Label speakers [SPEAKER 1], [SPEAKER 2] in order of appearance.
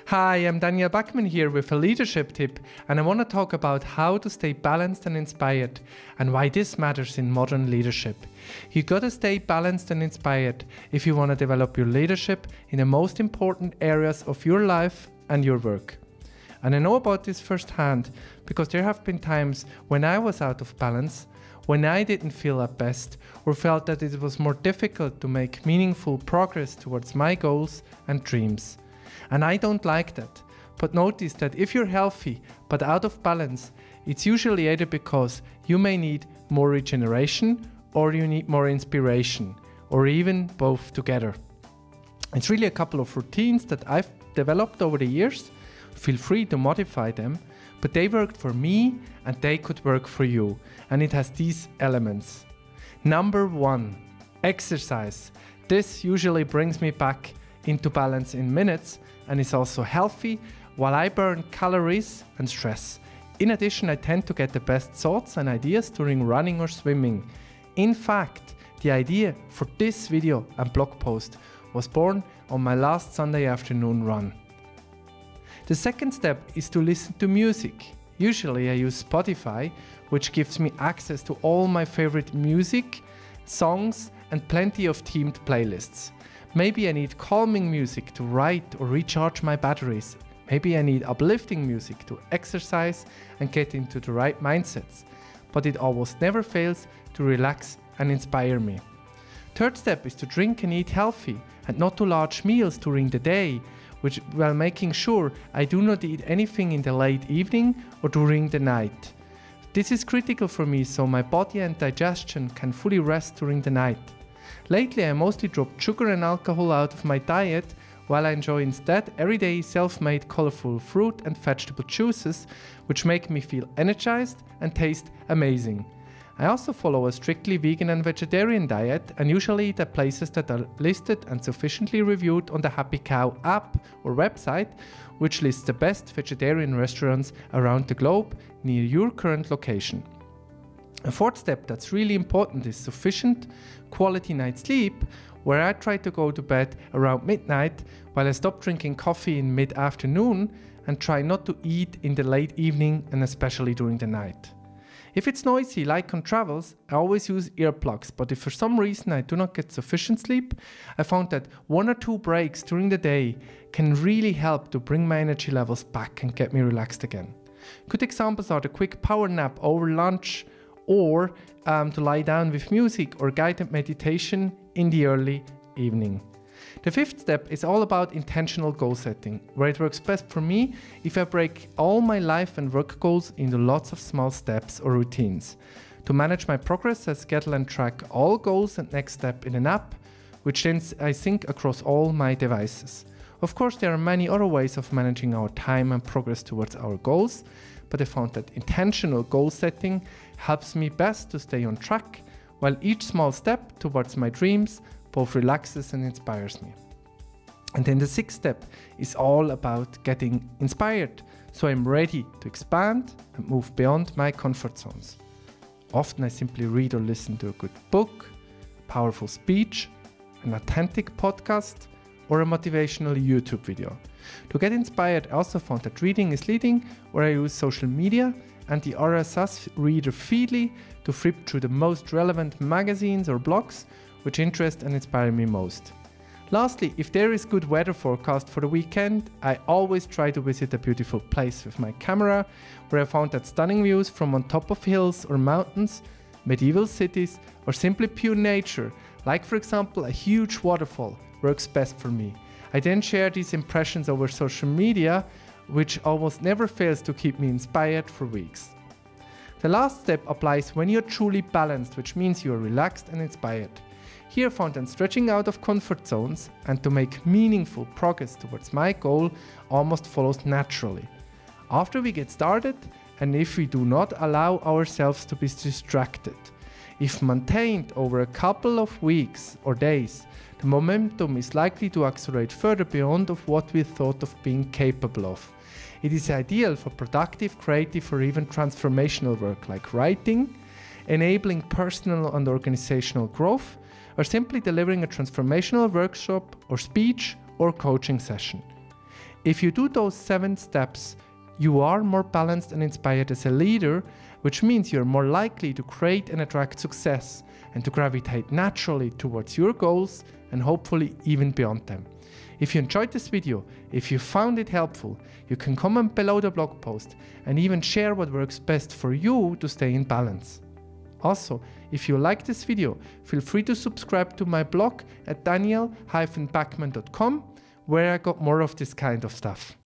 [SPEAKER 1] Hi, I'm Daniel Backman here with a leadership tip, and I want to talk about how to stay balanced and inspired and why this matters in modern leadership. You gotta stay balanced and inspired if you want to develop your leadership in the most important areas of your life and your work. And I know about this firsthand because there have been times when I was out of balance, when I didn't feel at best or felt that it was more difficult to make meaningful progress towards my goals and dreams. And I don't like that. But notice that if you're healthy but out of balance, it's usually either because you may need more regeneration or you need more inspiration, or even both together. It's really a couple of routines that I've developed over the years. Feel free to modify them, but they worked for me and they could work for you. And it has these elements. Number 1, exercise. This usually brings me back into balance in minutes and is also healthy while I burn calories and stress. In addition, I tend to get the best thoughts and ideas during running or swimming. In fact, the idea for this video and blog post was born on my last Sunday afternoon run. The second step is to listen to music. Usually I use Spotify, which gives me access to all my favorite music, songs, and plenty of themed playlists. Maybe I need calming music to write or recharge my batteries. Maybe I need uplifting music to exercise and get into the right mindsets. But it almost never fails to relax and inspire me. Third step is to drink and eat healthy and not too large meals during the day, while making sure I do not eat anything in the late evening or during the night. This is critical for me so my body and digestion can fully rest during the night. Lately I mostly dropped sugar and alcohol out of my diet while I enjoy instead everyday self-made colorful fruit and vegetable juices which make me feel energized and taste amazing. I also follow a strictly vegan and vegetarian diet and usually eat at places that are listed and sufficiently reviewed on the Happy Cow app or website, which lists the best vegetarian restaurants around the globe near your current location. A fourth step that's really important is sufficient quality night sleep, where I try to go to bed around midnight while I stop drinking coffee in mid-afternoon and try not to eat in the late evening and especially during the night. If it's noisy, like on travels, I always use earplugs, but if for some reason I do not get sufficient sleep, I found that 1 or 2 breaks during the day can really help to bring my energy levels back and get me relaxed again. Good examples are the quick power nap over lunch, or to lie down with music or guided meditation in the early evening. The fifth step is all about intentional goal setting, where it works best for me if I break all my life and work goals into lots of small steps or routines. To manage my progress, I schedule and track all goals and next step in an app, which then I sync across all my devices. Of course, there are many other ways of managing our time and progress towards our goals, but I found that intentional goal setting helps me best to stay on track, while each small step towards my dreams both relaxes and inspires me. And then the sixth step is all about getting inspired, so I'm ready to expand and move beyond my comfort zones. Often I simply read or listen to a good book, a powerful speech, an authentic podcast, or a motivational YouTube video. To get inspired, I also found that reading is leading, where I use social media and the RSS reader Feedly to flip through the most relevant magazines or blogs which interest and inspire me most. Lastly, if there is good weather forecast for the weekend, I always try to visit a beautiful place with my camera, where I found that stunning views from on top of hills or mountains, medieval cities, or simply pure nature, like for example a huge waterfall, works best for me. I then share these impressions over social media, which almost never fails to keep me inspired for weeks. The last step applies when you're truly balanced, which means you're relaxed and inspired. Here I found that stretching out of comfort zones and to make meaningful progress towards my goal almost follows naturally. After we get started, and if we do not allow ourselves to be distracted, if maintained over a couple of weeks or days, the momentum is likely to accelerate further beyond of what we thought of being capable of. It is ideal for productive, creative, or even transformational work like writing, enabling personal and organizational growth, or simply delivering a transformational workshop or speech or coaching session. If you do those 7 steps, you are more balanced and inspired as a leader, which means you're more likely to create and attract success and to gravitate naturally towards your goals and hopefully even beyond them. If you enjoyed this video, if you found it helpful, you can comment below the blog post and even share what works best for you to stay in balance. Also, if you like this video, feel free to subscribe to my blog at daniel-bachmann.com, where I got more of this kind of stuff.